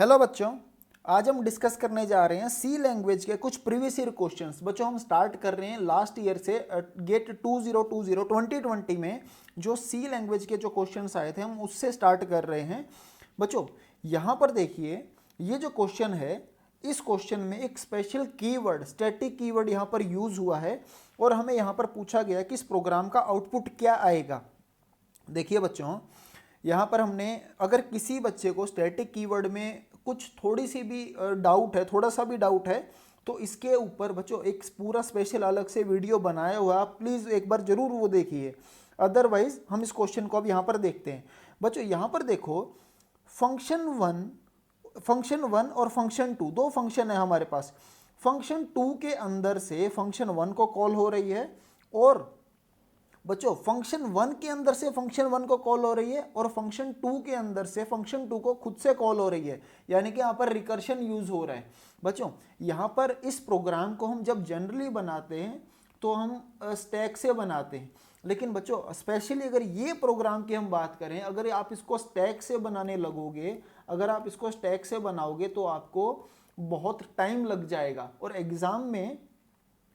Hello बच्चों, आज हम डिस्कस करने जा रहे हैं सी लैंग्वेज के कुछ प्रीवियस ईयर क्वेश्चंस। बच्चों हम स्टार्ट कर रहे हैं लास्ट ईयर से गेट 2020 में जो सी लैंग्वेज के जो क्वेश्चंस आए थे हम उससे स्टार्ट कर रहे हैं। बच्चों यहाँ पर देखिए, ये जो क्वेश्चन है इस क्वेश्चन में एक स्पेशल कीवर्ड स्टैटिक कीवर्ड यहाँ पर यूज हुआ है और हमें यहाँ पर पूछा गया कि इस प्रोग्राम का आउटपुट क्या आएगा। देखिए बच्चों, यहाँ पर हमने अगर किसी बच्चे को स्टैटिक कीवर्ड में कुछ थोड़ी सी भी डाउट है, थोड़ा सा भी डाउट है, तो इसके ऊपर बच्चों एक पूरा स्पेशल अलग से वीडियो बनाया हुआ है, आप प्लीज़ एक बार ज़रूर वो देखिए। अदरवाइज हम इस क्वेश्चन को अब यहाँ पर देखते हैं। बच्चों यहाँ पर देखो, फंक्शन वन और फंक्शन टू, दो फंक्शन है हमारे पास। फंक्शन टू के अंदर से फंक्शन वन को कॉल हो रही है और बच्चों फंक्शन वन के अंदर से फंक्शन वन को कॉल हो रही है और फंक्शन टू के अंदर से फंक्शन टू को खुद से कॉल हो रही है, यानी कि यहाँ पर रिकर्शन यूज हो रहा है। बच्चों यहाँ पर इस प्रोग्राम को हम जब जनरली बनाते हैं तो हम स्टैक से बनाते हैं, लेकिन बच्चों स्पेशली अगर ये प्रोग्राम की हम बात करें, अगर आप इसको स्टैक से बनाने लगोगे, अगर आप इसको स्टैक से बनाओगे तो आपको बहुत टाइम लग जाएगा और एग्जाम में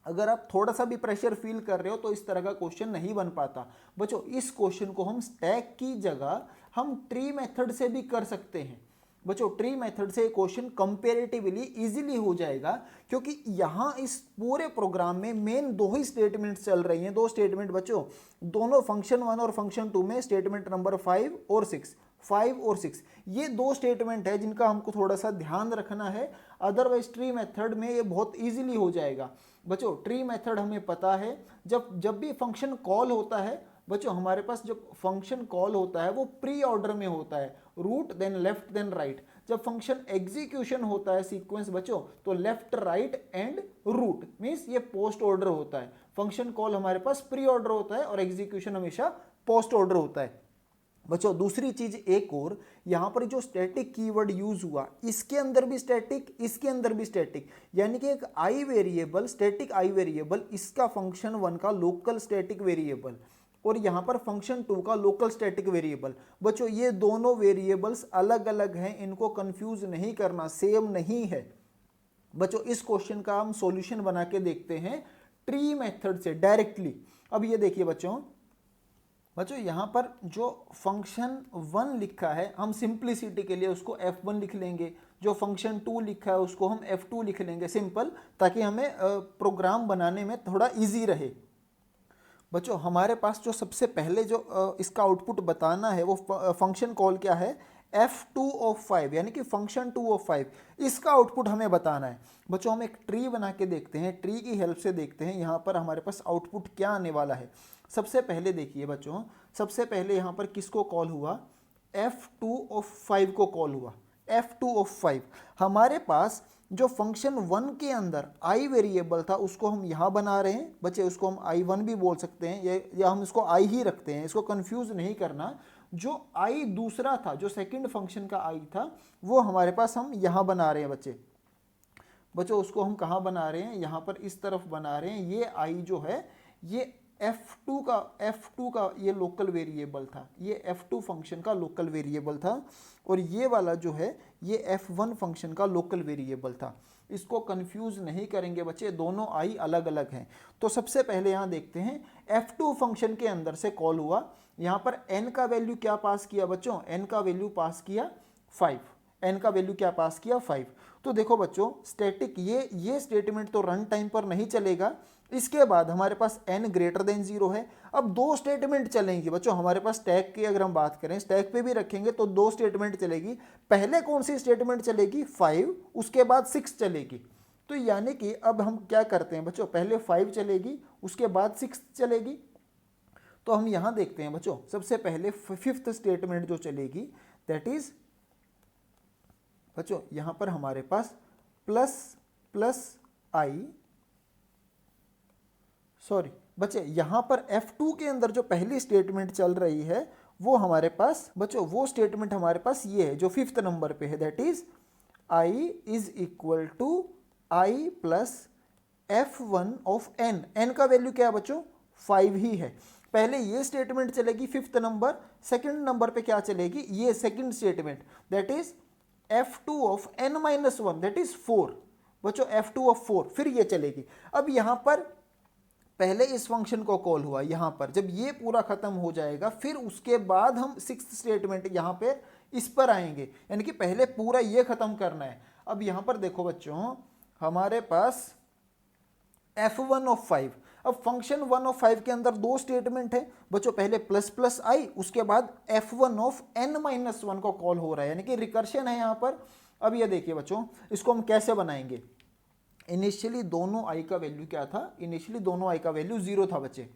अगर आप थोड़ा सा भी प्रेशर फील कर रहे हो तो इस तरह का क्वेश्चन नहीं बन पाता। बच्चों इस क्वेश्चन को हम स्टैक की जगह हम ट्री मेथड से भी कर सकते हैं। बच्चों ट्री मेथड से क्वेश्चन कंपैरेटिवली इजीली हो जाएगा, क्योंकि यहाँ इस पूरे प्रोग्राम में मेन दो ही स्टेटमेंट्स चल रही हैं। दो स्टेटमेंट बच्चों, दोनों फंक्शन वन और फंक्शन टू में स्टेटमेंट नंबर 5 और 6 ये दो स्टेटमेंट है जिनका हमको थोड़ा सा ध्यान रखना है। अदरवाइज ट्री मेथड में ये बहुत इजीली हो जाएगा। बच्चों ट्री मेथड हमें पता है, जब भी फंक्शन कॉल होता है बच्चों, हमारे पास जो फंक्शन कॉल होता है वो प्री ऑर्डर में होता है, root then left then right. जब फंक्शन एग्जीक्यूशन होता है सीक्वेंस बच्चों, तो left right and root means ये पोस्ट ऑर्डर होता है। फंक्शन कॉल हमारे पास प्री ऑर्डर होता है और एग्जीक्यूशन हमेशा पोस्ट ऑर्डर होता है। बच्चों दूसरी चीज एक और, यहां पर जो स्टैटिक कीवर्ड यूज हुआ इसके अंदर भी स्टैटिक, इसके अंदर भी स्टैटिक, यानी कि एक I variable, static I variable, इसका फंक्शन वन का लोकल स्टैटिक वेरिएबल और यहां पर फंक्शन टू का लोकल स्टैटिक वेरिएबल। बच्चों ये दोनों वेरिएबल्स अलग अलग हैं, इनको कंफ्यूज नहीं करना, सेम नहीं है। बच्चों इस क्वेश्चन का हम सॉल्यूशन बना के देखते हैं ट्री मेथड से डायरेक्टली। अब ये देखिए बच्चों यहाँ पर जो फंक्शन वन लिखा है हम सिंप्लिसिटी के लिए उसको f1 लिख लेंगे, जो फंक्शन टू लिखा है उसको हम f2 लिख लेंगे, सिंपल, ताकि हमें प्रोग्राम बनाने में थोड़ा इजी रहे। बच्चों हमारे पास जो सबसे पहले जो इसका आउटपुट बताना है वो फंक्शन कॉल क्या है, f2 ऑफ 5, यानी कि फंक्शन 2 ऑफ 5, इसका आउटपुट हमें बताना है। बच्चों हम एक ट्री बना के देखते हैं, ट्री की हेल्प से देखते हैं यहाँ पर हमारे पास आउटपुट क्या आने वाला है। सबसे पहले देखिए बच्चों, सबसे पहले यहाँ पर किसको कॉल हुआ, f2 ऑफ 5 को कॉल हुआ। f2 ऑफ 5 हमारे पास जो फंक्शन वन के अंदर आई वेरिएबल था उसको हम यहाँ बना रहे हैं। बच्चे उसको हम i1 भी बोल सकते हैं या हम इसको i ही रखते हैं, इसको कंफ्यूज नहीं करना। जो i दूसरा था, जो सेकंड फंक्शन का i था, वो हमारे पास हम यहाँ बना रहे हैं बच्चों उसको हम कहाँ बना रहे हैं, यहाँ पर इस तरफ बना रहे हैं। ये i जो है ये f2 का ये लोकल वेरिएबल था, ये f2 फंक्शन का लोकल वेरिएबल था और ये वाला जो है ये f1 फंक्शन का लोकल वेरिएबल था। इसको कंफ्यूज नहीं करेंगे बच्चे, दोनों i अलग अलग हैं। तो सबसे पहले यहाँ देखते हैं f2 फंक्शन के अंदर से कॉल हुआ, यहाँ पर n का वैल्यू क्या पास किया बच्चों, n का वैल्यू पास किया 5, n का वैल्यू क्या पास किया 5। तो देखो बच्चों स्टैटिक ये स्टेटमेंट तो रन टाइम पर नहीं चलेगा। इसके बाद हमारे पास n ग्रेटर देन 0 है। अब दो स्टेटमेंट चलेंगी बच्चों हमारे पास, स्टैक की अगर हम बात करें, स्टैक पे भी रखेंगे तो दो स्टेटमेंट चलेगी। पहले कौन सी स्टेटमेंट चलेगी, 5, उसके बाद 6 चलेगी। तो यानी कि अब हम क्या करते हैं बच्चों, पहले 5 चलेगी उसके बाद 6 चलेगी। तो हम यहां देखते हैं बच्चों, सबसे पहले फिफ्थ स्टेटमेंट जो चलेगी दैट इज बच्चों यहां पर हमारे पास बच्चे यहां पर f2 के अंदर जो पहली स्टेटमेंट चल रही है वो हमारे पास बच्चों, वो स्टेटमेंट हमारे पास ये है जो 5th नंबर पे है, that is i is equal to i plus f1 of n। n का वैल्यू क्या है बच्चों, 5 ही है। पहले ये स्टेटमेंट चलेगी 5th नंबर, सेकंड नंबर पे क्या चलेगी, ये second statement that is f2 of n minus one that is 4। बच्चों f2 ऑफ 4 फिर ये चलेगी। अब यहां पर पहले इस फंक्शन को कॉल हुआ, यहां पर जब ये पूरा खत्म हो जाएगा फिर उसके बाद हम सिक्स्थ स्टेटमेंट यहां पे इस पर आएंगे, यानी कि पहले पूरा ये खत्म करना है। अब यहां पर देखो बच्चों हमारे पास f1 ऑफ 5। अब फंक्शन 1 ऑफ 5 के अंदर दो स्टेटमेंट है बच्चों, पहले प्लस प्लस आई, उसके बाद f1 of n minus one को कॉल हो रहा है, यानी कि रिकर्शन है यहां पर। अब ये देखिए बच्चों इसको हम कैसे बनाएंगे। इनिशियली दोनों आई का वैल्यू क्या था, इनिशियली दोनों आई का वैल्यू 0 था बच्चे।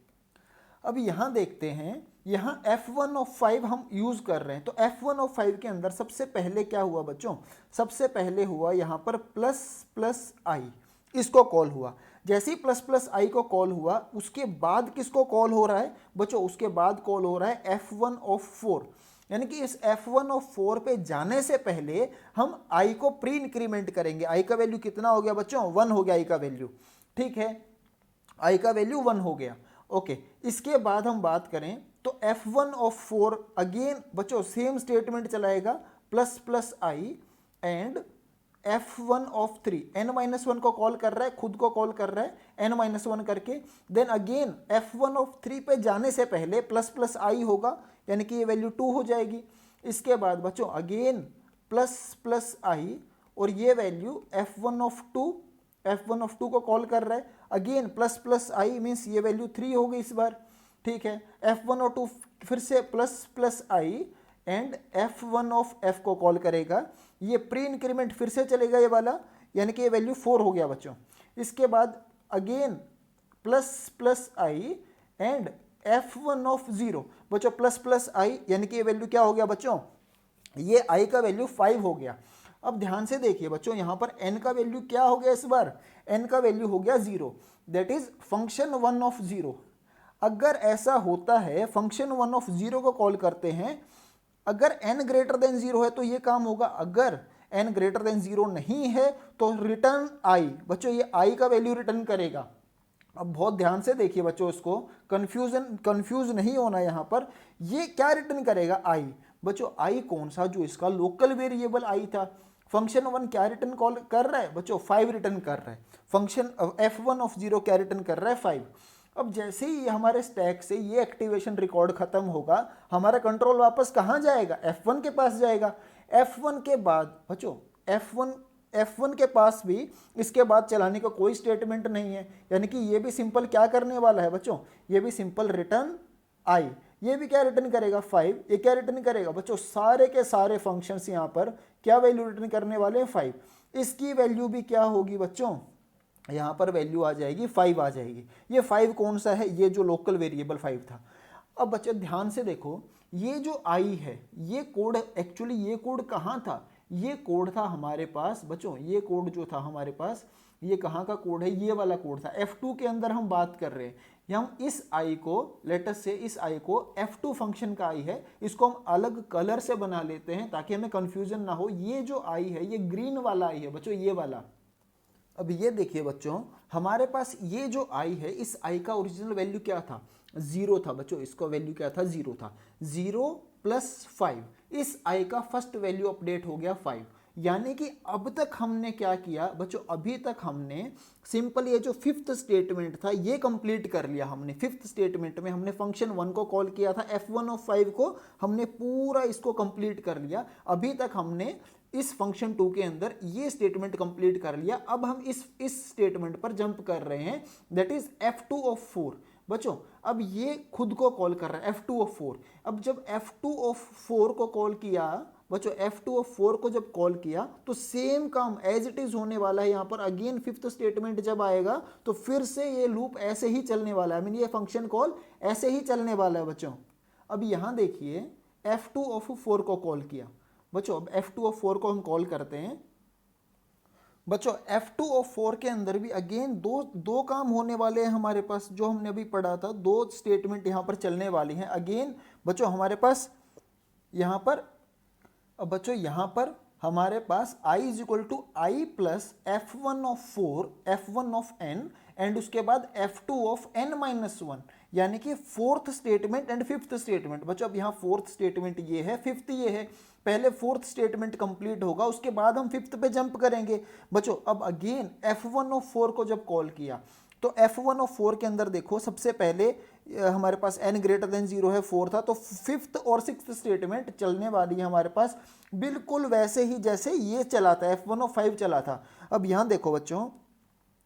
अब यहां देखते हैं, यहां f1 ऑफ 5 हम यूज कर रहे हैं, तो f1 ऑफ 5 के अंदर सबसे पहले क्या हुआ बच्चों, सबसे पहले हुआ यहां पर प्लस प्लस आई, इसको कॉल हुआ। जैसे ही प्लस प्लस आई को कॉल हुआ उसके बाद किसको कॉल हो रहा है बच्चों, उसके बाद कॉल हो रहा है f1 ऑफ 4, यानी कि इस f1 ऑफ 4 पे जाने से पहले हम i को प्री इंक्रीमेंट करेंगे। i का वैल्यू कितना हो गया बच्चों, 1 हो गया i का वैल्यू, ठीक है, i का वैल्यू 1 हो गया। ओके, इसके बाद हम बात करें तो f1 ऑफ 4 अगेन बच्चों सेम स्टेटमेंट चलाएगा, plus plus I and f1 of 3 n-1 को कॉल कर रहा है, खुद को कॉल कर रहा है n-1 करके। देन अगेन f1 ऑफ 3 पे जाने से पहले प्लस प्लस आई होगा, यानी कि ये वैल्यू 2 हो जाएगी। इसके बाद बच्चों अगेन प्लस प्लस आई और ये वैल्यू f1 ऑफ 2 को कॉल कर रहा है, again plus plus I means ये वैल्यू 3 हो गई इस बार, ठीक है। f1 और 2 फिर से plus plus I and f1 of f को कॉल करेगा, ये प्री इंक्रीमेंट फिर से चलेगा ये वाला, यानी कि ये वैल्यू 4 हो गया बच्चों। इसके बाद again plus plus I and f1 of 0 बच्चों, प्लस प्लस आई यानी कि ये वैल्यू क्या हो गया बच्चों, ये i का वैल्यू 5 हो गया। अब ध्यान से देखिए बच्चों यहाँ पर n का वैल्यू क्या हो गया इस बार, n का वैल्यू हो गया 0, दैट इज फंक्शन 1 ऑफ 0। अगर ऐसा होता है फंक्शन 1 ऑफ 0 को कॉल करते हैं, अगर n ग्रेटर देन 0 है तो ये काम होगा, अगर n ग्रेटर देन 0 नहीं है तो रिटर्न i, बच्चों ये i का वैल्यू रिटर्न करेगा। अब बहुत ध्यान से देखिए बच्चों, इसको कंफ्यूज नहीं होना यहाँ पर, ये क्या रिटर्न करेगा i, बच्चों i कौन सा, जो इसका लोकल वेरिएबल i था। फंक्शन 1 क्या रिटर्न कॉल कर रहा है बच्चों, 5 रिटर्न कर रहा है। फंक्शन f1 ऑफ 0 क्या रिटर्न कर रहा है, 5। अब जैसे ही हमारे स्टैक से ये एक्टिवेशन रिकॉर्ड खत्म होगा, हमारा कंट्रोल वापस कहाँ जाएगा, f1 के पास जाएगा। f1 के बाद बच्चों f1 के पास भी इसके बाद चलाने का कोई स्टेटमेंट नहीं है, यानी कि ये भी सिंपल क्या करने वाला है बच्चों, ये भी सिंपल रिटर्न आई। ये भी क्या रिटर्न करेगा 5, ये क्या रिटर्न करेगा बच्चों, सारे के सारे फंक्शंस यहाँ पर क्या वैल्यू रिटर्न करने वाले हैं 5। इसकी वैल्यू भी क्या होगी बच्चों, यहाँ पर वैल्यू आ जाएगी 5 आ जाएगी। ये 5 कौन सा है, ये जो लोकल वेरिएबल 5 था। अब बच्चे ध्यान से देखो, ये जो आई है ये कोड एक्चुअली ये कोड कहाँ था, ये कोड था हमारे पास बच्चों, ये कोड जो था हमारे पास ये कहाँ का कोड है, ये वाला कोड था। f2 के अंदर हम बात कर रहे हैं, हम इस आई को लेटस से इस आई को f2 फंक्शन का आई है, इसको हम अलग कलर से बना लेते हैं ताकि हमें कंफ्यूजन ना हो। ये जो आई है ये ग्रीन वाला आई है बच्चों, ये वाला। अब ये देखिए बच्चों, हमारे पास ये जो आई है, इस आई का ओरिजिनल वैल्यू क्या था, 0 था बच्चों, इसका वैल्यू क्या था, 0 था। 0 प्लस 5, इस आई का फर्स्ट वैल्यू अपडेट हो गया 5। यानी कि अब तक हमने क्या किया बच्चों, अभी तक हमने सिंपल ये जो फिफ्थ स्टेटमेंट था ये कंप्लीट कर लिया हमने। फिफ्थ स्टेटमेंट में हमने फंक्शन 1 को कॉल किया था, f1 ऑफ 5 को हमने पूरा इसको कंप्लीट कर लिया। अभी तक हमने इस फंक्शन 2 के अंदर ये स्टेटमेंट कंप्लीट कर लिया। अब हम इस स्टेटमेंट पर जंप कर रहे हैं, दैट इज f2 ऑफ 4 बच्चों। अब ये खुद को कॉल कर रहा है f2 ऑफ 4। अब जब f2 ऑफ 4 को कॉल किया बच्चों, f2 ऑफ 4 को जब कॉल किया तो सेम काम एज इट इज होने वाला है यहाँ पर। अगेन फिफ्थ स्टेटमेंट जब आएगा तो फिर से ये लूप ऐसे ही चलने वाला है, ये फंक्शन कॉल ऐसे ही चलने वाला है बच्चों। अब यहाँ देखिए f2 ऑफ 4 को कॉल किया बच्चों, अब f2 ऑफ 4 को हम कॉल करते हैं बच्चों। f2 ऑफ 4 के अंदर भी अगेन दो काम होने वाले हैं हमारे पास, जो हमने अभी पढ़ा था, दो स्टेटमेंट यहाँ पर चलने वाली हैं अगेन बच्चों हमारे पास यहाँ पर। अब बच्चों यहाँ पर हमारे पास i is equal to I plus f1 of 4 f1 of n and उसके बाद f2 ऑफ n-1, यानी कि fourth statement and fifth statement बच्चों। अब यहाँ फोर्थ स्टेटमेंट ये है, फिफ्थ ये है, पहले फोर्थ स्टेटमेंट कंप्लीट होगा, उसके बाद हम फिफ्थ पे जंप करेंगे बच्चों। अब अगेन F1 ऑफ 4 को जब कॉल किया तो F1 ऑफ 4 के अंदर देखो सबसे पहले हमारे पास n ग्रेटर देन 0 है, 4 था, तो फिफ्थ और सिक्स्थ स्टेटमेंट चलने वाली है हमारे पास बिल्कुल वैसे ही जैसे ये चला था, F1 ऑफ 5 चला था। अब यहाँ देखो बच्चों,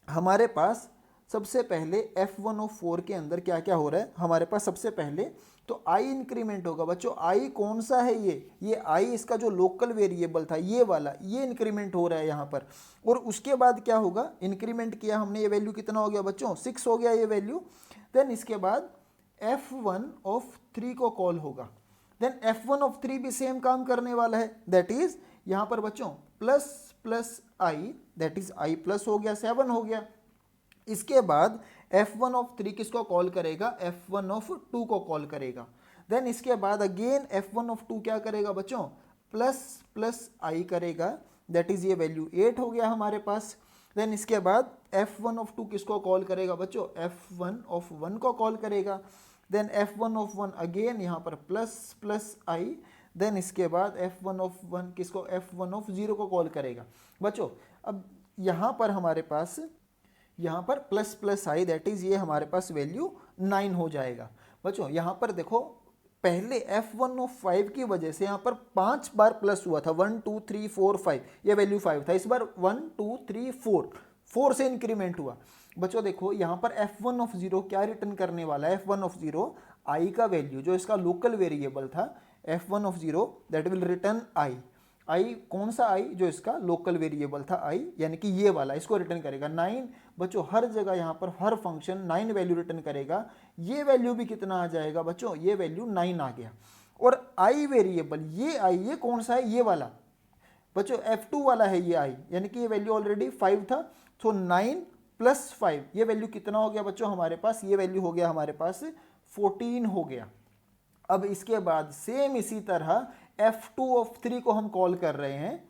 हमारे पास सबसे पहले F1 ऑफ 4 के अंदर क्या क्या हो रहा है, हमारे पास सबसे पहले तो I इंक्रीमेंट होगा बच्चों। I कौन सा है, ये I इसका जो लोकल वेरिएबल था ये वाला, ये इंक्रीमेंट हो रहा है यहाँ पर। और उसके बाद क्या होगा, इंक्रीमेंट किया हमने, ये वैल्यू कितना हो गया बच्चों, 6 हो गया ये वैल्यू। देन इसके बाद F1 ऑफ 3 को कॉल होगा। देन F1 ऑफ 3 भी सेम काम करने वाला है, दैट इज यहाँ पर बच्चों plus plus I, that is I plus हो गया, 7 हो गया। इसके बाद F1 ऑफ 3 किसको कॉल करेगा, F1 ऑफ 2 को कॉल करेगा। देन इसके बाद अगेन F1 ऑफ 2 क्या करेगा बच्चों, प्लस प्लस I करेगा, दैट इज ये वैल्यू 8 हो गया हमारे पास। देन इसके बाद F1 ऑफ 2 किसको कॉल करेगा बच्चों, F1 ऑफ 1 को कॉल करेगा। देन F1 ऑफ 1 अगेन यहाँ पर प्लस प्लस I। देन इसके बाद F1 ऑफ 1 किसको, F1 ऑफ 0 को कॉल करेगा बच्चों। अब यहाँ पर हमारे पास यहाँ पर plus plus I, that is ये हमारे पास वैल्यू 9 हो जाएगा बच्चों। यहाँ पर देखो पहले F1 ऑफ 5 की वजह से यहाँ पर 5 बार प्लस हुआ था, 1 2 3 4 5, ये वैल्यू 5 था। इस बार 1 2 3 4 से इंक्रीमेंट हुआ बच्चों। देखो यहाँ पर F1 ऑफ 0 क्या रिटर्न करने वाला है, F1 ऑफ 0 I का वैल्यू जो इसका लोकल वेरिएबल था, F1 of 0 that will return I कौन सा I, जो इसका लोकल वेरिएबल था I, यानी कि ये वाला, इसको रिटर्न करेगा 9 बच्चों। हर जगह यहाँ पर हर फंक्शन 9 वैल्यू रिटर्न करेगा। ये वैल्यू भी कितना आ जाएगा बच्चों, ये वैल्यू 9 आ गया। और I वेरिएबल ये कौन सा है, ये वाला बच्चों, F2 वाला है ये I, यानी कि ये वैल्यू ऑलरेडी 5 था, तो 9 प्लस 5 ये वैल्यू कितना हो गया बच्चों हमारे पास, ये वैल्यू हो गया हमारे पास 14 हो गया। अब इसके बाद सेम इसी तरह F2 ऑफ 3 को हम कॉल कर रहे हैं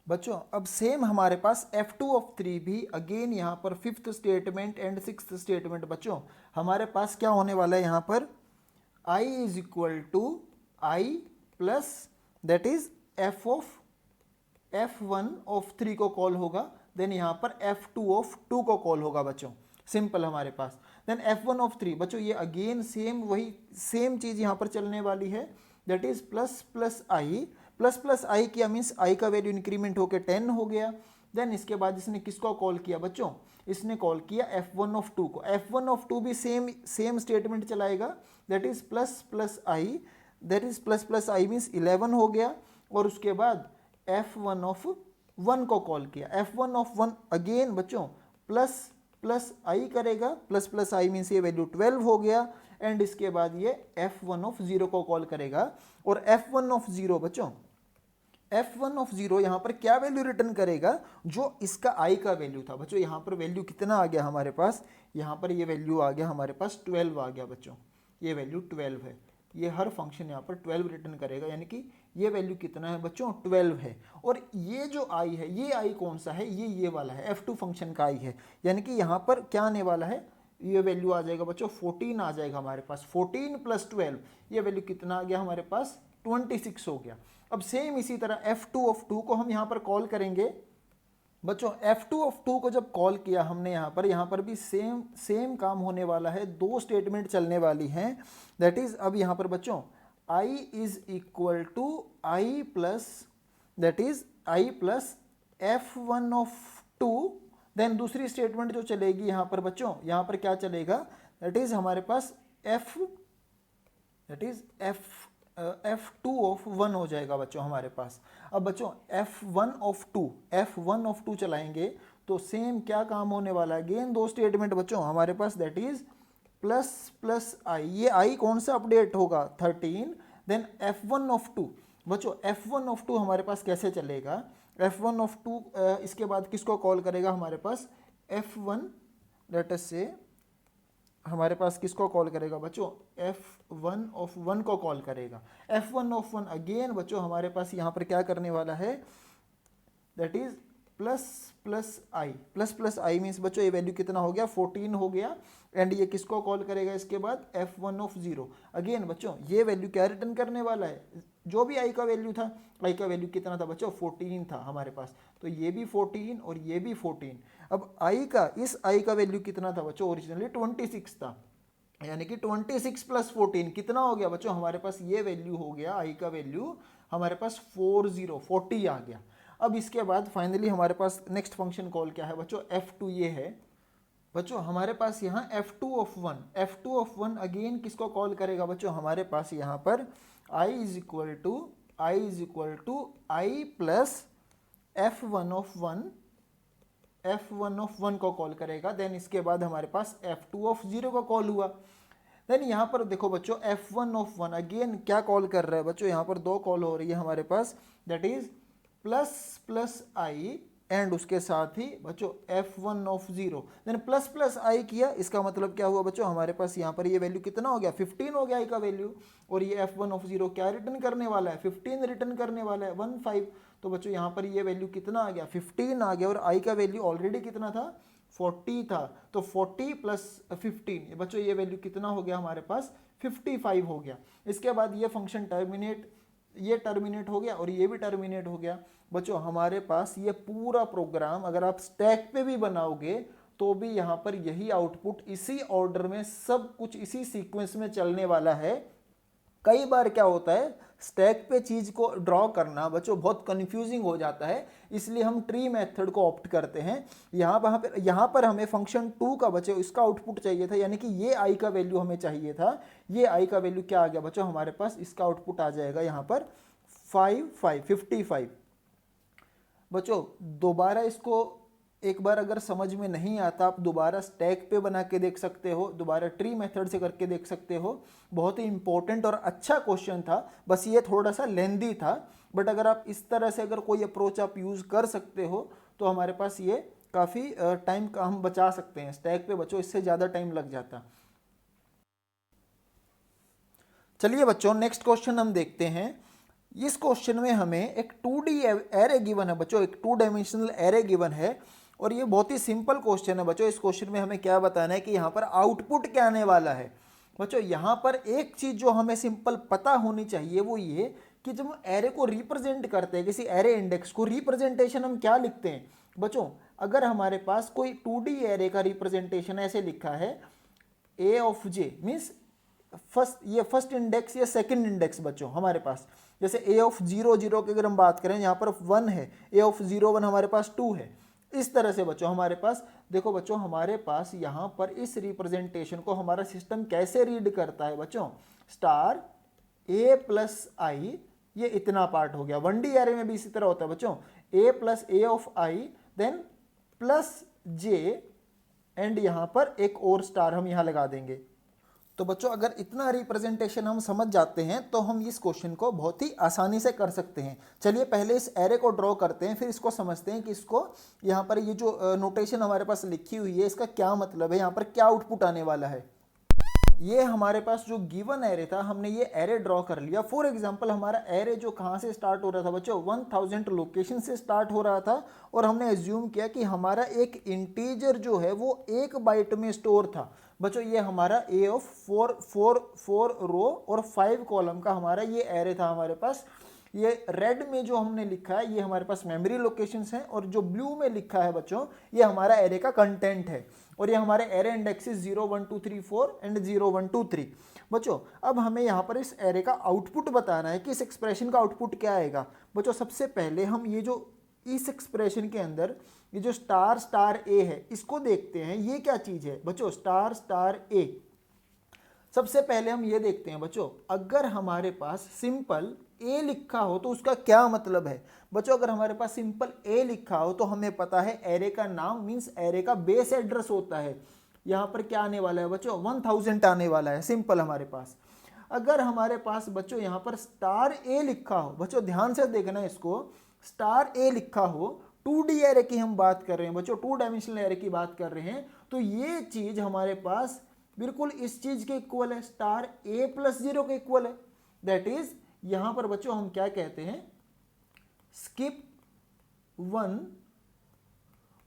बच्चों। अब सेम हमारे पास F2 ऑफ 3 भी अगेन यहाँ पर fifth statement and sixth statement बच्चों, हमारे पास क्या होने वाला है यहाँ पर, I is equal to I plus that is F1 of 3 को कॉल होगा। देन यहाँ पर F2 ऑफ 2 को कॉल होगा बच्चों, सिंपल हमारे पास। देन F1 ऑफ 3 बच्चों, ये अगेन सेम वही सेम चीज़ यहाँ पर चलने वाली है, that is plus plus I, plus plus I किया मीन्स I का वैल्यू इंक्रीमेंट होकर 10 हो गया। देन इसके बाद इसने किसको कॉल किया बच्चों, इसने कॉल किया F1 ऑफ 2 को। F1 ऑफ 2 भी सेम स्टेटमेंट चलाएगा, that is plus plus I, that is plus plus I means 11 हो गया। और उसके बाद F1 ऑफ 1 को कॉल किया, F1 ऑफ 1 अगेन बच्चों प्लस प्लस I करेगा, प्लस प्लस I मीन्स ये वैल्यू 12 हो गया। एंड इसके बाद ये F1 ऑफ 0 को कॉल करेगा। और F1 ऑफ 0 बच्चों, F1 ऑफ 0 यहाँ पर क्या वैल्यू रिटर्न करेगा, जो इसका I का वैल्यू था बच्चों। यहाँ पर वैल्यू कितना आ गया हमारे पास, यहाँ पर ये वैल्यू आ गया हमारे पास 12 आ गया बच्चों, ये वैल्यू 12 है। ये हर फंक्शन यहाँ पर 12 रिटर्न करेगा, यानी कि ये वैल्यू कितना है बच्चों, 12 है। और ये जो I है, ये I कौन सा है, ये वाला है, F2 फंक्शन का I है, यानी कि यहाँ पर क्या आने वाला है, ये वैल्यू आ जाएगा बच्चों 14 आ जाएगा हमारे पास। 14 प्लस 12 ये वैल्यू कितना आ गया हमारे पास, 26 हो गया। अब सेम इसी तरह F2 ऑफ 2 को हम यहाँ पर कॉल करेंगे बच्चों। F2 ऑफ 2 को जब कॉल किया हमने यहाँ पर भी सेम काम होने वाला है, दो स्टेटमेंट चलने वाली हैं, दैट इज अब यहाँ पर बच्चों I is equal to I plus that is I plus F1 of 2। Then दूसरी स्टेटमेंट जो चलेगी यहाँ पर बच्चों, यहाँ पर क्या चलेगा, दैट इज हमारे पास F2 ऑफ 1 हो जाएगा बच्चों हमारे पास। अब बच्चों F1 ऑफ 2 चलाएंगे तो सेम क्या काम होने वाला है, अगेन दो स्टेटमेंट बच्चों हमारे पास, that is plus plus I, ये I कौन सा अपडेट होगा 13। देन F1 ऑफ 2 बच्चों, F1 ऑफ 2 हमारे पास कैसे चलेगा, F1 ऑफ 2 इसके बाद किसको कॉल करेगा हमारे पास, F1 लेट अस से हमारे पास किसको कॉल करेगा बच्चों, F1 ऑफ 1 को कॉल करेगा। F1 ऑफ 1 अगेन बच्चों हमारे पास यहाँ पर क्या करने वाला है, that is plus plus I means बच्चों ये वैल्यू कितना हो गया, 14 हो गया। एंड ये किसको कॉल करेगा इसके बाद, F1 ऑफ 0। अगेन बच्चों ये वैल्यू क्या रिटर्न करने वाला है, जो भी आई का वैल्यू था, आई का वैल्यू कितना था बच्चों, 14 था हमारे पास, तो ये भी 14 और ये भी 14। अब आई का, इस आई का वैल्यू कितना था बच्चों, ओरिजिनली 26 था, यानी कि 26 प्लस 14 कितना हो गया बच्चों, हमारे पास ये वैल्यू हो गया, आई का वैल्यू हमारे पास 40 आ गया। अब इसके बाद फाइनली हमारे पास नेक्स्ट फंक्शन कॉल क्या है बच्चों, F2 ये है बच्चों हमारे पास यहाँ F2 of 1, F2 of 1 again किसको कॉल करेगा बच्चों, हमारे पास यहाँ पर I is equal to I plus F1 of 1, F1 of 1 को कॉल करेगा। देन इसके बाद हमारे पास F2 ऑफ 0 का कॉल हुआ। देन यहाँ पर देखो बच्चों F1 ऑफ 1 अगेन क्या कॉल कर रहा है बच्चों, यहाँ पर दो कॉल हो रही है हमारे पास, that is plus I and उसके साथ ही बच्चों F1 ऑफ 0। देन प्लस आई किया, इसका मतलब क्या हुआ बच्चों, हमारे पास यहाँ पर ये वैल्यू कितना हो गया, 15 हो गया आई का वैल्यू, और ये F1 ऑफ 0 क्या रिटर्न करने वाला है, 15 रिटर्न करने वाला है, 15। तो बच्चों यहाँ पर ये वैल्यू कितना आ गया, 15 आ गया, और आई का वैल्यू ऑलरेडी कितना था, 40 था, तो 40 प्लस 15 बच्चों ये वैल्यू कितना हो गया हमारे पास, 55 हो गया। इसके बाद ये फंक्शन टर्मिनेट हो गया और ये भी टर्मिनेट हो गया। बच्चों हमारे पास ये पूरा प्रोग्राम अगर आप स्टैक पे भी बनाओगे तो भी यहाँ पर यही आउटपुट इसी ऑर्डर में सब कुछ इसी सीक्वेंस में चलने वाला है। कई बार क्या होता है, स्टैक पे चीज को ड्रॉ करना बच्चों बहुत कंफ्यूजिंग हो जाता है, इसलिए हम ट्री मेथड को ऑप्ट करते हैं। यहाँ पर हमें फंक्शन 2 का बच्चों इसका आउटपुट चाहिए था, यानी कि ये आई का वैल्यू हमें चाहिए था। ये आई का वैल्यू क्या आ गया बच्चों, हमारे पास इसका आउटपुट आ जाएगा यहाँ पर 55। बच्चों दोबारा इसको एक बार अगर समझ में नहीं आता, आप दोबारा स्टैक पे बना के देख सकते हो, दोबारा ट्री मेथड से करके देख सकते हो। बहुत ही इंपॉर्टेंट और अच्छा क्वेश्चन था, बस ये थोड़ा सा लेंदी था, बट अगर आप इस तरह से अगर कोई अप्रोच आप यूज़ कर सकते हो तो हमारे पास ये काफ़ी टाइम का हम बचा सकते हैं। स्टैक पे बच्चों इससे ज़्यादा टाइम लग जाता। चलिए बच्चों नेक्स्ट क्वेश्चन हम देखते हैं। इस क्वेश्चन में हमें एक 2D एरे गिवन है बच्चों, एक 2 डायमेंशनल एरे गिवन है, और ये बहुत ही सिंपल क्वेश्चन है बच्चों। इस क्वेश्चन में हमें क्या बताना है कि यहाँ पर आउटपुट क्या आने वाला है। बच्चों यहाँ पर एक चीज जो हमें सिंपल पता होनी चाहिए वो ये कि जब हम एरे को रिप्रेजेंट करते हैं, किसी एरे इंडेक्स को, रिप्रेजेंटेशन हम क्या लिखते हैं बच्चों। अगर हमारे पास कोई 2D एरे का रिप्रेजेंटेशन ऐसे लिखा है, A of J means first index या सेकंड इंडेक्स बच्चों हमारे पास, जैसे ए ऑफ 0 0 की अगर हम बात करें, यहाँ पर 1 है, ए ऑफ 0 1 हमारे पास 2 है। इस तरह से बच्चों हमारे पास देखो बच्चों, हमारे पास यहाँ पर इस रिप्रेजेंटेशन को हमारा सिस्टम कैसे रीड करता है बच्चों, स्टार ए प्लस आई, ये इतना पार्ट हो गया। 1D एरे में भी इसी तरह होता है बच्चों, A plus A of I then plus J and यहाँ पर एक और स्टार हम यहाँ लगा देंगे। तो बच्चों अगर इतना रिप्रेजेंटेशन हम समझ जाते हैं तो हम इस क्वेश्चन को बहुत ही आसानी से कर सकते हैं। चलिए पहले इस एरे को ड्रॉ करते हैं, फिर इसको समझते हैं कि इसको यहाँ पर ये जो नोटेशन हमारे पास लिखी हुई है इसका क्या मतलब है, यहाँ पर क्या आउटपुट आने वाला है। ये हमारे पास जो गिवन एरे था, हमने ये एरे ड्रॉ कर लिया। फॉर एग्जांपल हमारा एरे जो कहाँ से स्टार्ट हो रहा था बच्चों, 1000 लोकेशन से स्टार्ट हो रहा था, और हमने एज्यूम किया कि हमारा एक इंटीजर जो है वो 1 बाइट में स्टोर था। बच्चों ये हमारा ए ऑफ 4 रो और 5 कॉलम का हमारा ये एरे था हमारे पास। ये रेड में जो हमने लिखा है ये हमारे पास मेमोरी लोकेशंस हैं, और जो ब्लू में लिखा है बच्चों ये हमारा एरे का कंटेंट है, और ये हमारे एरे इंडेक्सेस 0 1 2 3 4 एंड 0 1 2 3। बच्चों अब हमें यहाँ पर इस एरे का आउटपुट बताना है कि इस एक्सप्रेशन का आउटपुट क्या आएगा। बच्चों सबसे पहले हम ये जो इस एक्सप्रेशन के अंदर ये जो स्टार स्टार ए है इसको देखते हैं, ये क्या चीज़ है बच्चों, स्टार स्टार ए। सबसे पहले हम ये देखते हैं बच्चों, अगर हमारे पास सिंपल ए लिखा हो तो उसका क्या मतलब है। बच्चों अगर हमारे पास सिंपल ए लिखा हो तो हमें पता है एरे का नाम मीन्स एरे का बेस एड्रेस होता है। यहाँ पर क्या आने वाला है बच्चों, 1000 आने वाला है सिंपल हमारे पास। अगर हमारे पास बच्चों यहाँ पर स्टार ए लिखा हो, बच्चों ध्यान से देखना इसको, स्टार ए लिखा हो, 2D एरे की हम बात कर रहे हैं बच्चों, 2 डायमेंशनल एरे की बात कर रहे हैं, तो ये चीज हमारे पास बिल्कुल इस चीज के इक्वल है, स्टार ए प्लस 0 के इक्वल है। दैट इज यहां पर बच्चों हम क्या कहते हैं, स्किप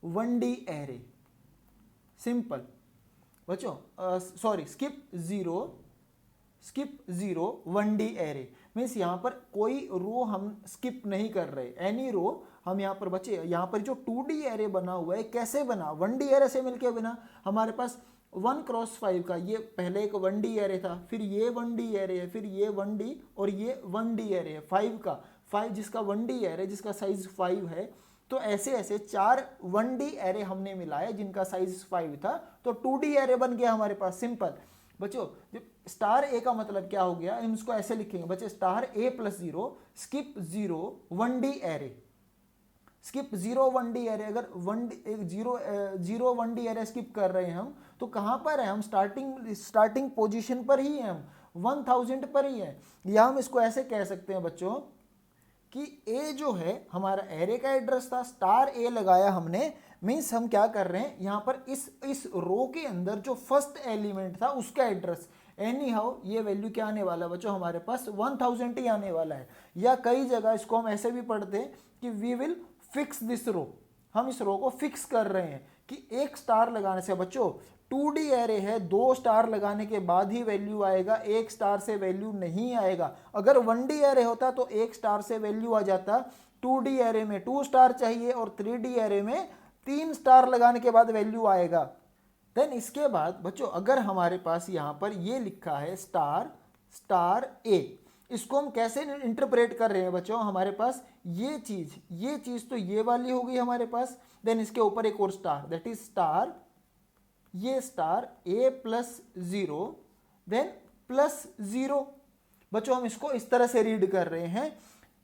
1D एरे सिंपल बच्चों, sorry skip 0 1D array. Means यहाँ पर कोई रो हम स्किप नहीं कर रहे, एनी रो हम यहाँ पर बचे। यहाँ पर जो 2D एरे बना हुआ है कैसे बना, 1D एरे से मिलके बना। हमारे पास 1 क्रॉस 5 का ये पहले एक 1D एरे था, फिर ये 1D एरे है, फिर ये 1D और ये 1D एरे है 5 का, 5 जिसका 1D एरे जिसका साइज 5 है। तो ऐसे ऐसे 4 1D एरे हमने मिलाए जिनका साइज 5 था, तो 2D एरे बन गया हमारे पास। सिंपल बच्चों, स्टार ए का मतलब क्या हो गया, हम इसको ऐसे लिखेंगे बच्चे, star A plus 0 skip 0 1D array, skip 0 1D array. अगर 0 1D एरे स्किप कर रहे हैं हम, तो कहाँ पर है हम, स्टार्टिंग पोजीशन पर ही है, हम 1000 पर ही है। या हम इसको ऐसे कह सकते हैं बच्चों कि ए जो है हमारा एरे का एड्रेस था, स्टार ए लगाया हमने, मीन्स हम क्या कर रहे हैं यहाँ पर इस रो के अंदर जो फर्स्ट एलिमेंट था उसका एड्रेस। एनी हाउ ये वैल्यू क्या आने वाला है बच्चों, हमारे पास 1000 ही आने वाला है। या कई जगह इसको हम ऐसे भी पढ़ते हैं कि वी विल फिक्स दिस रो, हम इस रो को फिक्स कर रहे हैं कि एक स्टार लगाने से बच्चों 2D एरे है, 2 स्टार लगाने के बाद ही वैल्यू आएगा, 1 स्टार से वैल्यू नहीं आएगा। अगर 1D एरे होता तो 1 स्टार से वैल्यू आ जाता, 2D एरे में 2 स्टार चाहिए और 3D एरे में 3 स्टार लगाने के बाद वैल्यू आएगा। देन इसके बाद बच्चों अगर हमारे पास यहाँ पर ये लिखा है स्टार ए, इसको हम कैसे इंटरप्रेट कर रहे हैं बच्चों, हमारे पास ये चीज तो ये वाली होगी हमारे पास, देन इसके ऊपर एक और स्टार, दैट इज स्टार, ये star A plus 0 then plus 0। बच्चों हम इसको इस तरह से रीड कर रहे हैं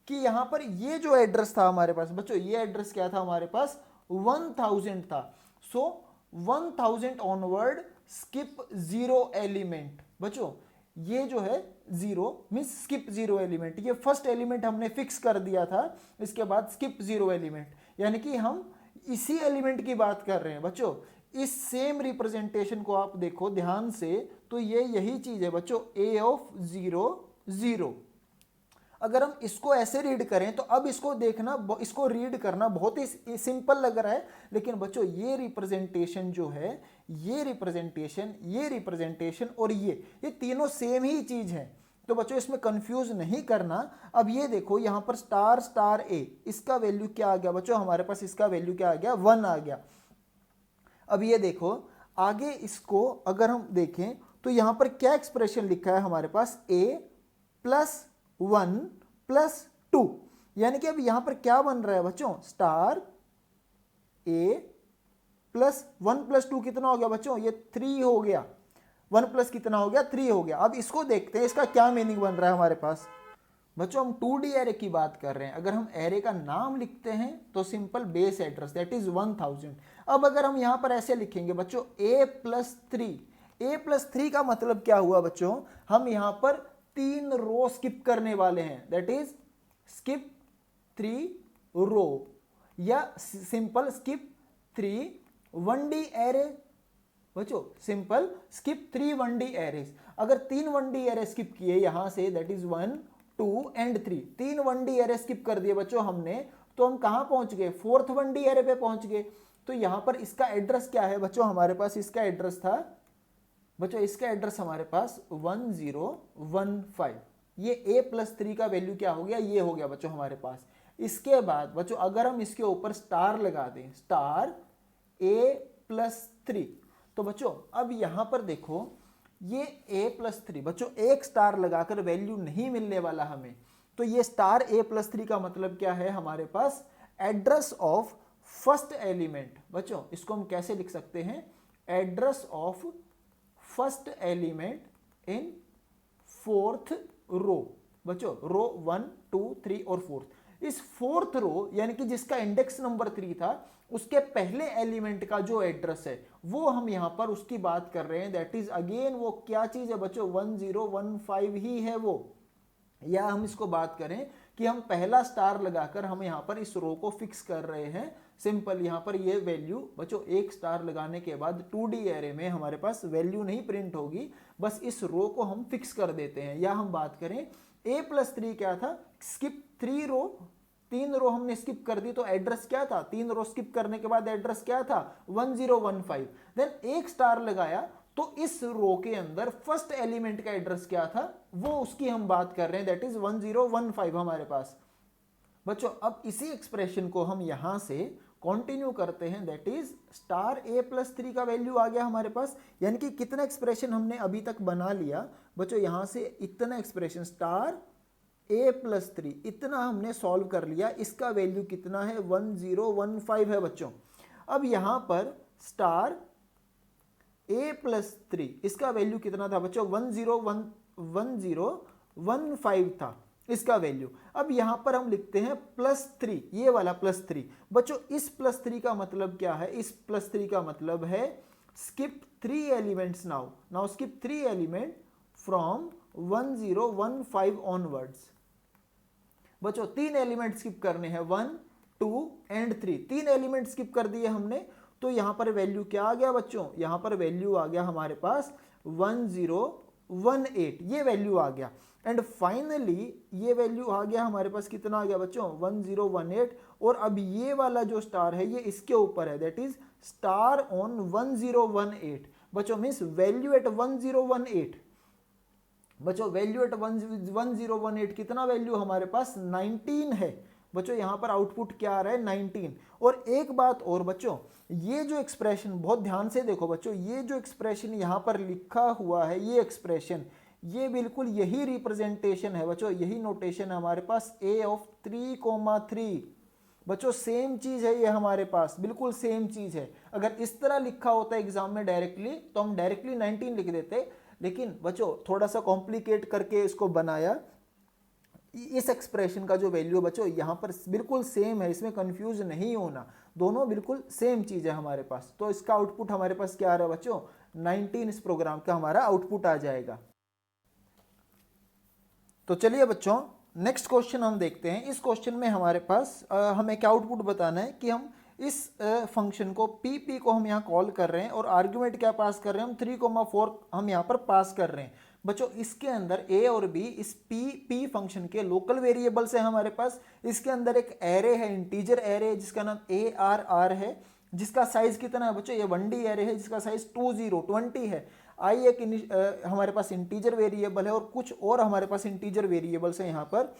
कि यहां पर ये जो एड्रेस था हमारे पास बच्चों, ये एड्रेस क्या था हमारे पास, 1000 था। सो 1000 ऑनवर्ड स्किप 0 एलिमेंट। बच्चों ये जो है 0 मीन्स स्किप 0 एलिमेंट, ये फर्स्ट एलिमेंट हमने फिक्स कर दिया था, इसके बाद स्किप 0 एलिमेंट, यानी कि हम इसी एलिमेंट की बात कर रहे हैं बच्चों। इस सेम रिप्रेजेंटेशन को आप देखो ध्यान से, तो ये यही चीज है बच्चों, a ऑफ 0 0। अगर हम इसको ऐसे रीड करें तो अब इसको देखना, इसको रीड करना बहुत ही सिंपल लग रहा है, लेकिन बच्चों ये रिप्रेजेंटेशन जो है, ये रिप्रेजेंटेशन और ये तीनों सेम ही चीज है। तो बच्चों इसमें कंफ्यूज नहीं करना। अब ये देखो यहाँ पर स्टार ए, इसका वैल्यू क्या आ गया बच्चों, हमारे पास इसका वैल्यू क्या आ गया, 1 आ गया। अब ये देखो आगे इसको अगर हम देखें तो यहाँ पर क्या एक्सप्रेशन लिखा है हमारे पास, a प्लस 1 प्लस 2, यानी कि अब यहां पर क्या बन रहा है बच्चों, स्टार a प्लस 1 प्लस 2 कितना हो गया बच्चों, ये 3 हो गया। 1 प्लस कितना हो गया, 3 हो गया। अब इसको देखते हैं इसका क्या मीनिंग बन रहा है हमारे पास। बच्चों हम 2D एरे की बात कर रहे हैं, अगर हम एरे का नाम लिखते हैं तो simple base address that is 1000। अब अगर हम यहां पर ऐसे लिखेंगे बच्चों a प्लस 3 का मतलब क्या हुआ बच्चों, हम यहां पर 3 रो स्किप करने वाले हैं, दैट इज स्किप 3 रो, या सिंपल स्किप 3 1D एरे। बच्चों सिंपल स्किप 3 1D एरेज। अगर 3 1D एरे स्किप किए यहां से, that is 1 2 and 3, 3 1D array skip कर दिए बच्चों हमने, तो हम कहां पहुंच गए, 4th 1D एरे पे पहुंच गए। तो यहां पर इसका एड्रेस क्या है बच्चों, हमारे पास इसका एड्रेस था बच्चों, इसका एड्रेस हमारे पास 1015। ये a प्लस 3 का वैल्यू क्या हो गया, ये हो गया बच्चों हमारे पास। इसके बाद बच्चों अगर हम इसके ऊपर स्टार लगा दें, स्टार a प्लस 3, तो बच्चों अब यहां पर देखो ये a प्लस 3, बच्चों एक स्टार लगाकर वैल्यू नहीं मिलने वाला हमें, तो ये स्टार a प्लस 3 का मतलब क्या है, हमारे पास एड्रेस ऑफ फर्स्ट एलिमेंट। बच्चों इसको हम कैसे लिख सकते हैं, address of first element in 4th रो। बच्चों रो 1 2 3 और 4th, इस 4th रो यानी कि जिसका इंडेक्स नंबर 3 था, उसके पहले एलिमेंट का जो एड्रेस है वो हम यहां पर उसकी बात कर रहे हैं, दैट इज अगेन वो क्या चीज है बच्चों, 1015 ही है वो। या हम इसको बात करें कि हम पहला स्टार लगाकर हम यहां पर इस रो को फिक्स कर रहे हैं। सिंपल यहां पर ये वैल्यू बच्चों एक स्टार लगाने के बाद 2D एरे में हमारे पास वैल्यू नहीं प्रिंट होगी, बस इस रो को हम फिक्स कर देते हैं। या हम बात करें a प्लस 3 क्या था, स्किप 3 रो, 3 रो हमने स्किप कर दी, तो एड्रेस क्या था, 3 रो स्किप करने के बाद एड्रेस क्या था, 1015। देन एक स्टार लगाया तो इस रो के अंदर फर्स्ट एलिमेंट का एड्रेस क्या था, वो उसकी हम बात कर रहे हैं, दैट इज 1015 हमारे पास। बच्चों अब इसी एक्सप्रेशन को हम यहां से कंटिन्यू करते हैं, that is star A plus 3 का वैल्यू आ गया हमारे पास। यानी कि कितना एक्सप्रेशन हमने अभी तक बना लिया बच्चों, यहां से इतना एक्सप्रेशन स्टार ए प्लस 3 इतना हमने सॉल्व कर लिया। इसका वैल्यू कितना है 1015 है बच्चों। अब यहां पर स्टार ए प्लस 3 इसका वैल्यू कितना था बच्चों 1015 था इसका वैल्यू। अब यहां पर हम लिखते हैं +3, ये वाला +3 बच्चों। इस +3 का मतलब क्या है, इस +3 का मतलब है skip 3 elements now skip 3 element from 1015 onwards। बच्चों 3 एलिमेंट स्किप करने हैं, 1 2 एंड 3, 3 एलिमेंट स्किप कर दिए हमने। तो यहां पर वैल्यू क्या आ गया बच्चों, यहां पर वैल्यू आ गया हमारे पास 1018, ये वैल्यू आ गया। एंड फाइनली ये वैल्यू आ गया हमारे पास, कितना आ गया बच्चों 1018। और अब ये वाला जो स्टार है ये इसके ऊपर है, दैट इज स्टार ऑन 1018 बच्चों, मीन्स वैल्यू एट 1018 बच्चों, वैल्यू एट 1018 कितना वैल्यू हमारे पास 19 है बच्चों। यहां पर आउटपुट क्या आ रहा है 19। और एक बात और बच्चों, ये जो एक्सप्रेशन बहुत ध्यान से देखो बच्चों, ये जो एक्सप्रेशन यहां पर लिखा हुआ है ये एक्सप्रेशन, ये बिल्कुल यही रिप्रेजेंटेशन है बच्चों, यही नोटेशन है हमारे पास a ऑफ 3,3 बच्चों। सेम चीज है ये हमारे पास, बिल्कुल सेम चीज है। अगर इस तरह लिखा होता एग्जाम में डायरेक्टली तो हम डायरेक्टली 19 लिख देते, लेकिन बच्चों थोड़ा सा कॉम्प्लिकेट करके इसको बनाया। इस एक्सप्रेशन का जो वैल्यू बच्चों यहां पर बिल्कुल सेम है, इसमें कंफ्यूज नहीं होना, दोनों बिल्कुल सेम चीज है हमारे पास। तो इसका आउटपुट हमारे पास क्या आ रहा है बच्चों 19 इस प्रोग्राम का हमारा आउटपुट आ जाएगा। तो चलिए बच्चों नेक्स्ट क्वेश्चन हम देखते हैं। इस क्वेश्चन में हमारे पास हमें क्या आउटपुट बताना है कि हम इस फंक्शन को पी को हम यहाँ कॉल कर रहे हैं और आर्ग्यूमेंट क्या पास कर रहे हैं हम 3,4 हम यहाँ पर पास कर रहे हैं बच्चों। इसके अंदर ए और बी इस पी फंक्शन के लोकल वेरिएबल्स है हमारे पास। इसके अंदर एक एरे है, इंटीजर एरे जिसका नाम ARR है, जिसका साइज कितना है बच्चों, ये 1D एरे है जिसका साइज 20 है। आई एक हमारे पास इंटीजर वेरिएबल है और कुछ और हमारे पास इंटीजर वेरिएबल्स हैं यहाँ पर।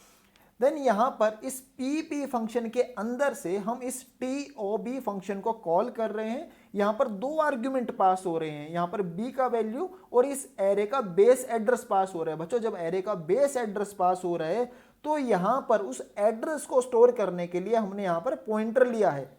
देन यहाँ पर इस पी फंक्शन के अंदर से हम इस TOB फंक्शन को कॉल कर रहे हैं। यहाँ पर दो आर्ग्यूमेंट पास हो रहे हैं, यहाँ पर b का वैल्यू और इस एरे का बेस एड्रेस पास हो रहा है बच्चों। जब एरे का बेस एड्रेस पास हो रहा है तो यहाँ पर उस एड्रेस को स्टोर करने के लिए हमने यहाँ पर पॉइंटर लिया है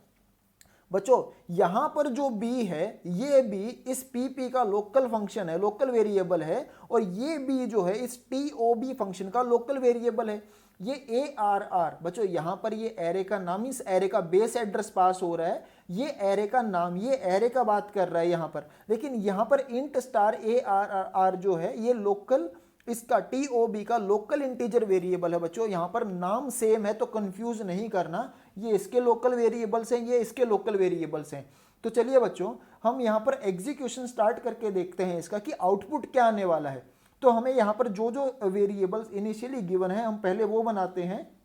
बच्चों। यहां पर जो b है ये b इस pp का लोकल फंक्शन है, लोकल वेरिएबल है, और ये b जो है इस TOB फंक्शन का लोकल वेरिएबल है। ये ARR बच्चों, यहां पर ये एरे का नाम, इस एरे का बेस एड्रेस पास हो रहा है, ये एरे का नाम, ये एरे का बात कर रहा है यहां पर। लेकिन यहां पर इंट स्टार ARR जो है ये लोकल, इसका TOB का लोकल इंटीजर वेरिएबल है बच्चों। यहां पर नाम सेम है तो कंफ्यूज नहीं करना, ये इसके लोकल वेरिएबल्स हैं, ये इसके लोकल वेरिएबल्स हैं। तो चलिए बच्चों हम यहां पर एग्जीक्यूशन स्टार्ट करके देखते हैं इसका कि आउटपुट क्या आने वाला है। तो हमें यहां पर जो जो वेरिएबल्स इनिशियली गिवन है हम पहले वो बनाते हैं।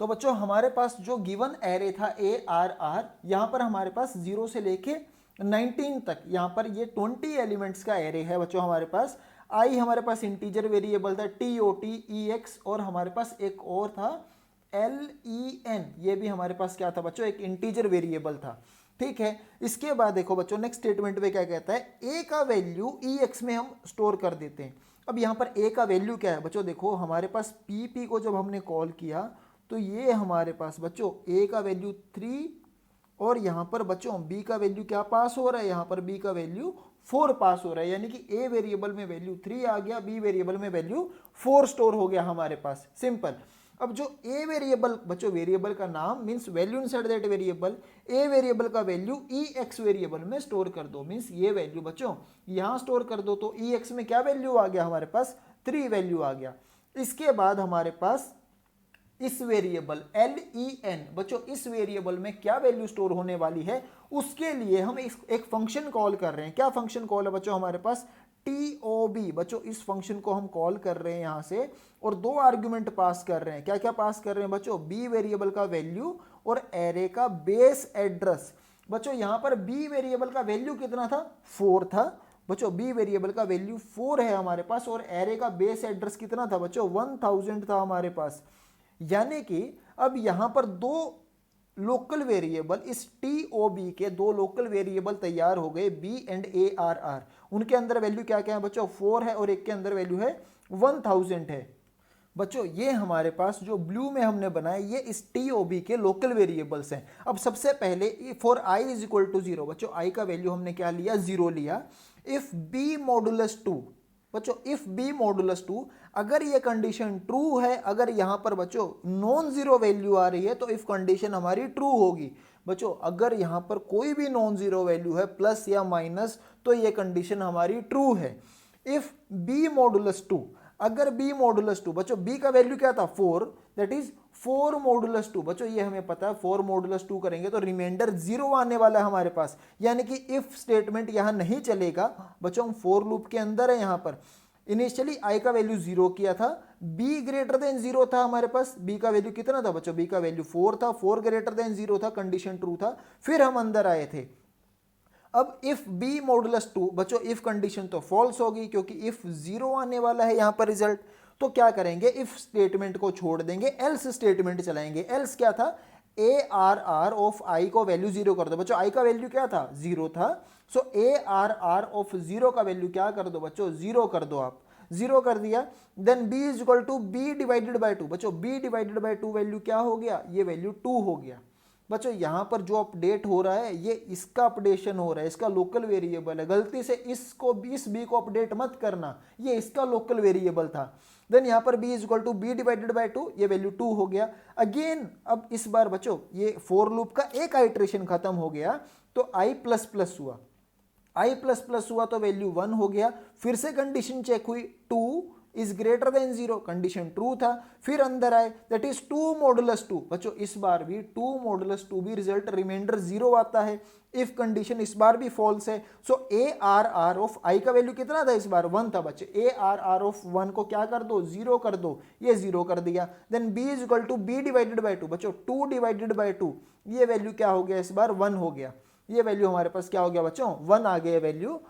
तो बच्चों हमारे पास जो गिवन एरे था ARR, यहां पर हमारे पास 0 से लेके 19 तक यहां पर ये 20 एलिमेंट्स का एरे है बच्चों हमारे पास। आई हमारे पास इंटीजर वेरिएबल था TOTEX, और हमारे पास एक और था LEN, ये भी हमारे पास क्या था बच्चों एक इंटीजर वेरिएबल था। ठीक है, इसके बाद देखो बच्चों नेक्स्ट स्टेटमेंट में क्या कहता है, a का वैल्यू EX में हम स्टोर कर देते हैं। अब यहाँ पर a का वैल्यू क्या है बच्चों, देखो हमारे पास PP को जब हमने कॉल किया तो ये हमारे पास बच्चों a का वैल्यू 3, और यहाँ पर बच्चों b का वैल्यू क्या पास हो रहा है, यहाँ पर b का वैल्यू 4 पास हो रहा है। यानी कि a वेरिएबल में वैल्यू 3 आ गया, b वेरिएबल में वैल्यू 4 स्टोर हो गया हमारे पास, सिंपल। अब जो a वेरिएबल बच्चों, वेरिएबल का नाम means value inside that variable, a variable का वैल्यू EX वेरिएबल में स्टोर कर दो, मींस ये वैल्यू बच्चों यहाँ स्टोर कर दो। तो EX में क्या वैल्यू आ गया हमारे पास 3 वैल्यू आ गया। इसके बाद हमारे पास इस वेरिएबल LEN बच्चों, इस वेरिएबल में क्या वैल्यू स्टोर होने वाली है उसके लिए हम एक फंक्शन कॉल कर रहे हैं। क्या फंक्शन कॉल है बच्चों हमारे पास TOB बच्चों, इस फंक्शन को हम कॉल कर रहे हैं यहां से, और दो आर्ग्यूमेंट पास कर रहे हैं। क्या क्या पास कर रहे हैं बच्चों, b वेरिएबल का वैल्यू और एरे का बेस एड्रेस। बच्चों यहां पर b वेरिएबल का वैल्यू कितना था 4 था बच्चों बी वेरिएबल का वैल्यू 4 है हमारे पास और एरे का बेस एड्रेस कितना था बच्चों 1000 था हमारे पास। यानी कि अब यहां पर दो लोकल वेरिएबल, इस टी ओ बी के दो लोकल वेरिएबल तैयार हो गए, B and A R R. उनके अंदर वैल्यू क्या क्या है बच्चों 4 है और एक के अंदर वैल्यू है 1000 है। बच्चों ये हमारे पास जो ब्लू में हमने बनाए ये इस टी ओ बी के लोकल वेरिएबल्स हैं। अब सबसे पहले for I is equal to 0, बच्चों आई का वैल्यू हमने क्या लिया 0 लिया। इफ बी मॉडुलस 2, बच्चों इफ बी मॉडुलस 2, अगर ये कंडीशन ट्रू है, अगर यहां पर बच्चों नॉन जीरो वैल्यू आ रही है तो इफ कंडीशन हमारी ट्रू होगी। बच्चों अगर यहां पर कोई भी नॉन जीरो वैल्यू है प्लस या माइनस तो ये कंडीशन हमारी ट्रू है। इफ बी मॉडुलस 2, अगर b मॉडुलस 2, बच्चों b का वैल्यू क्या था 4, दैट इज 4 मॉडुलस 2, बच्चों ये हमें पता है 4 मॉडुलस 2 करेंगे तो रिमाइंडर 0 आने वाला है हमारे पास, यानी कि इफ स्टेटमेंट यहां नहीं चलेगा। बच्चों हम फॉर लूप के अंदर है, यहां पर इनिशियली i का वैल्यू 0 किया था, b ग्रेटर देन 0 था हमारे पास, b का वैल्यू कितना था बच्चों b का वैल्यू 4 था, 4 ग्रेटर देन 0 था, कंडीशन ट्रू था, फिर हम अंदर आए थे। अब इफ बी मॉडुलस 2, बच्चों इफ कंडीशन तो फॉल्स होगी क्योंकि इफ 0 आने वाला है यहां पर रिजल्ट, तो क्या करेंगे इफ स्टेटमेंट को छोड़ देंगे, एल्स स्टेटमेंट चलाएंगे। एल्स क्या था ए आर आर ऑफ आई को वैल्यू 0 कर दो। बच्चों आई का वैल्यू क्या था 0 था, सो ए आर आर ऑफ 0 का वैल्यू क्या कर दो बच्चों 0 कर दो आप, 0 कर दिया। Then b is equal to B divided by 2, बच्चों b डिवाइडेड बाय 2 वैल्यू क्या हो गया, ये वैल्यू 2 हो गया। बच्चों यहां पर जो अपडेट हो रहा है ये इसका अपडेशन हो रहा है, इसका लोकल वेरिएबल है, गलती से इसको इस b को अपडेट मत करना, ये इसका लोकल वेरिएबल था। देन यहां पर b is equal to B divided by 2, ये वैल्यू 2 हो गया। अगेन अब इस बार बच्चों ये फॉर लूप का एक आइट्रेशन खत्म हो गया तो i प्लस प्लस हुआ, i प्लस प्लस हुआ तो वैल्यू 1 हो गया। फिर से कंडीशन चेक हुई 2 is greater than 0, condition true था। फिर अंदर आए दैट इज 2 मॉडुलस 2, बच्चों इस बार भी 2 मॉडुलस 2 भी रिजल्ट रिमाइंडर 0 आता है। इफ कंडीशन इस बार भी फॉल्स है, सो ए आर आर ऑफ आई का वैल्यू कितना था इस बार 1 था बच्चे, ए आर आर ऑफ 1 को क्या कर दो 0 कर दो, ये 0 कर दिया। Then b is equal to B divided by 2, बच्चों 2 डिवाइडेड बाय 2, ये वैल्यू क्या हो गया इस बार 1 हो गया, ये वैल्यू हमारे पास क्या हो गया बच्चों 1 आ गया वैल्यू।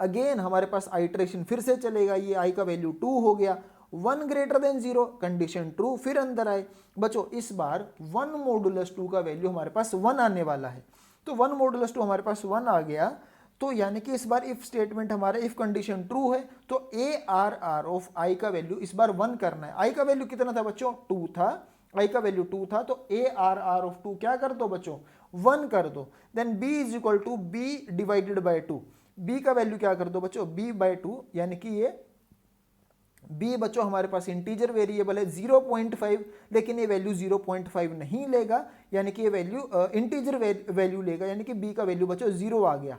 अगेन हमारे पास आइट्रेशन फिर से चलेगा, ये i का वैल्यू 2 हो गया, 1 ग्रेटर देन 0, कंडीशन ट्रू। फिर अंदर आए बच्चों इस बार 1 मॉडुलस 2 का वैल्यू हमारे पास 1 आने वाला है, तो 1 मॉडुलस 2 हमारे पास 1 आ गया। तो यानी कि इस बार इफ स्टेटमेंट हमारे इफ कंडीशन ट्रू है तो ए आर आर ऑफ आई का वैल्यू इस बार 1 करना है। आई का वैल्यू कितना था बच्चों 2 था, आई का वैल्यू 2 था, तो ए आर आर ऑफ 2 क्या कर दो बच्चों 1 कर दो। Then b is equal to B divided by 2, b का वैल्यू क्या कर दो बच्चों b बाय 2, यानी कि ये b बच्चों हमारे पास इंटीजर वेरिएबल है 0.5, लेकिन ये वैल्यू 0.5 नहीं लेगा, यानी कि ये वैल्यू इंटीजर वैल्यू लेगा, यानी कि b का वैल्यू बच्चों 0 आ गया।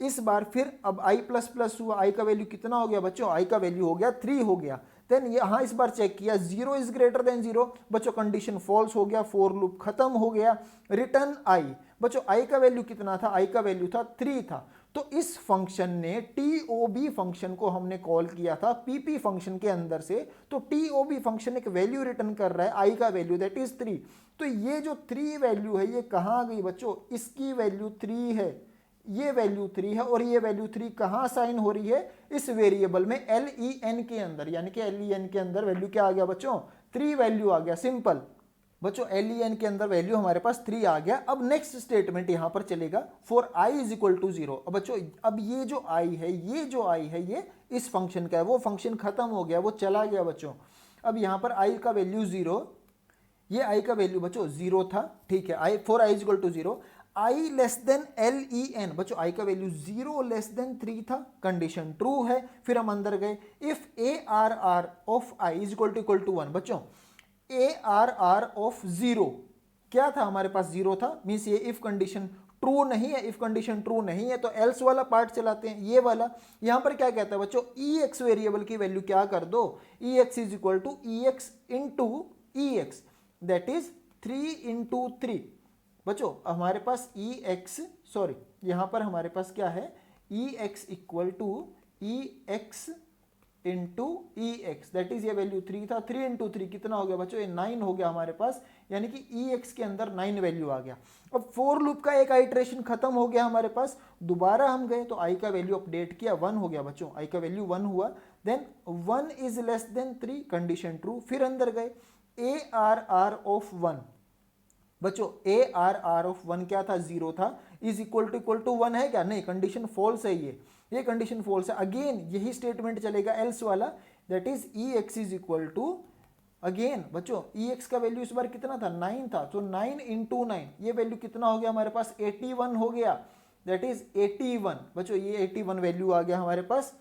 इस बार फिर अब i प्लस प्लस हुआ, i का वैल्यू कितना हो गया बच्चों, i का वैल्यू हो गया 3 हो गया। देन यहाँ इस बार चेक किया 0 इज ग्रेटर देन 0, बच्चों कंडीशन फॉल्स हो गया, फॉर लूप खत्म हो गया। रिटर्न i, बच्चों i का वैल्यू कितना था, i का वैल्यू था 3 था, तो इस फंक्शन ने TOB फंक्शन को हमने कॉल किया था PP फंक्शन के अंदर से, तो TOB फंक्शन एक वैल्यू रिटर्न कर रहा है i का वैल्यू दैट इज 3। तो ये जो 3 वैल्यू है ये कहाँ गई बच्चों, इसकी वैल्यू 3 है, ये वैल्यू 3 है, और ये वैल्यू 3 कहाँ साइन हो रही है इस वेरिएबल में LEN के अंदर, यानी कि LEN के अंदर वैल्यू क्या आ गया बच्चों 3 वैल्यू आ गया, सिंपल बच्चों LEN के अंदर वैल्यू हमारे पास 3 आ गया। अब नेक्स्ट स्टेटमेंट यहां पर चलेगा for i is equal to 0। अब बच्चों अब ये जो i है, ये जो i है ये इस फंक्शन का है, वो फंक्शन खत्म हो गया, वो चला गया बच्चों। अब यहां पर i का वैल्यू 0, ये i का वैल्यू बच्चों 0 था, ठीक है, i for i is equal to 0, i less than LEN, बच्चों i का वैल्यू 0 लेस देन 3 था, कंडीशन ट्रू है। फिर हम अंदर गए if ARR of i is equal to 1, बच्चों ARR ऑफ 0 क्या था हमारे पास 0 था, मींस ये इफ कंडीशन ट्रू नहीं है, इफ कंडीशन ट्रू नहीं है तो एल्स वाला पार्ट चलाते हैं, ये वाला। यहां पर क्या कहता है बच्चों EX वेरिएबल की वैल्यू क्या कर दो, EX is equal to EX into EX, that is 3 into 3। बच्चों हमारे पास EX, सॉरी यहां पर हमारे पास क्या है EX equal to EX into E X, that is ये वैल्यू 3 था, 3 इंटू 3 कितना हो गया बच्चों, ये 9 हो गया हमारे पास, यानी कि ई एक्स के अंदर 9 वैल्यू आ गया। अब फॉर लूप का एक आइट्रेशन खत्म हो गया हमारे पास, दोबारा हम गए तो आई का वैल्यू अपडेट किया, 1 हो गया बच्चों, आई का वैल्यू 1 हुआ, then 1 is less than 3, condition true, फिर अंदर गए ए आर ऑफ 1, बच्चों ए आर ऑफ 1 क्या था, 0 था, इज इक्वल टू 1 है क्या, नहीं, कंडीशन फॉल्स है, ये कंडीशन फॉल्स है। अगेन यही स्टेटमेंट चलेगा एल्स वाला, that is E X is equal to, again बच्चों ई एक्स का वैल्यू इस बार कितना था, 9 था, तो 9 इंटू 9, ये वैल्यू कितना हो गया हमारे पास, 81 हो गया, दैट इज 81, बच्चों ये 81 वैल्यू आ गया हमारे पास।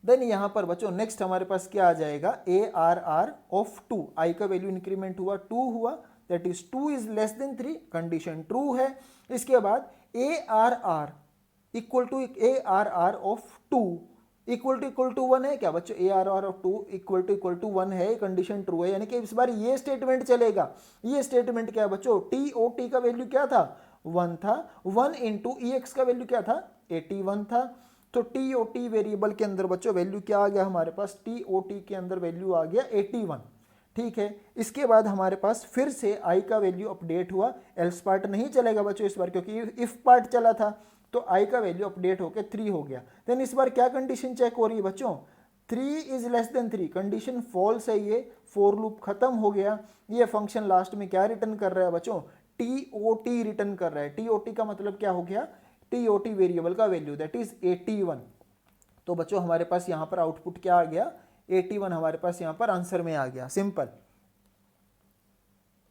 देन यहां पर बच्चों नेक्स्ट हमारे पास क्या आ जाएगा, ए आर ऑफ 2, आई का वैल्यू इंक्रीमेंट हुआ, 2 हुआ, that is 2 is less than 3, condition true है। इसके बाद A R equal to A R of 2 equal to 1 है क्या बच्चों, A R of 2 equal to 1 है, कंडीशन ट्रू है, यानी कि इस बार ये स्टेटमेंट चलेगा। ये स्टेटमेंट क्या है बच्चों, टी ओ टी का वैल्यू क्या था, 1 था, 1 इंटू ई एक्स का वैल्यू क्या था, 81 था, तो टी ओ टी वेरिएबल के अंदर बच्चों वैल्यू क्या आ गया हमारे पास, टी ओ टी के अंदर वैल्यू आ गया 81, ठीक है। इसके बाद हमारे पास फिर से आई का वैल्यू अपडेट हुआ, एल्स पार्ट नहीं चलेगा बच्चों इस बार, क्योंकि इफ पार्ट चला था, तो आई का वैल्यू अपडेट होकर 3 हो गया। देन इस बार क्या कंडीशन चेक हो रही है बच्चों, 3 is less than 3, condition false है, ये फॉर लूप खत्म हो गया। ये फंक्शन लास्ट में क्या रिटर्न कर रहा है बच्चों, टी ओ टी रिटर्न कर रहा है। टी ओ टी का मतलब क्या हो गया, टी ओ टी वेरिएबल का वैल्यू, दैट इज 81। तो बच्चों हमारे पास यहाँ पर आउटपुट क्या आ गया, 81 हमारे पास यहाँ पर आंसर में आ गया, सिंपल।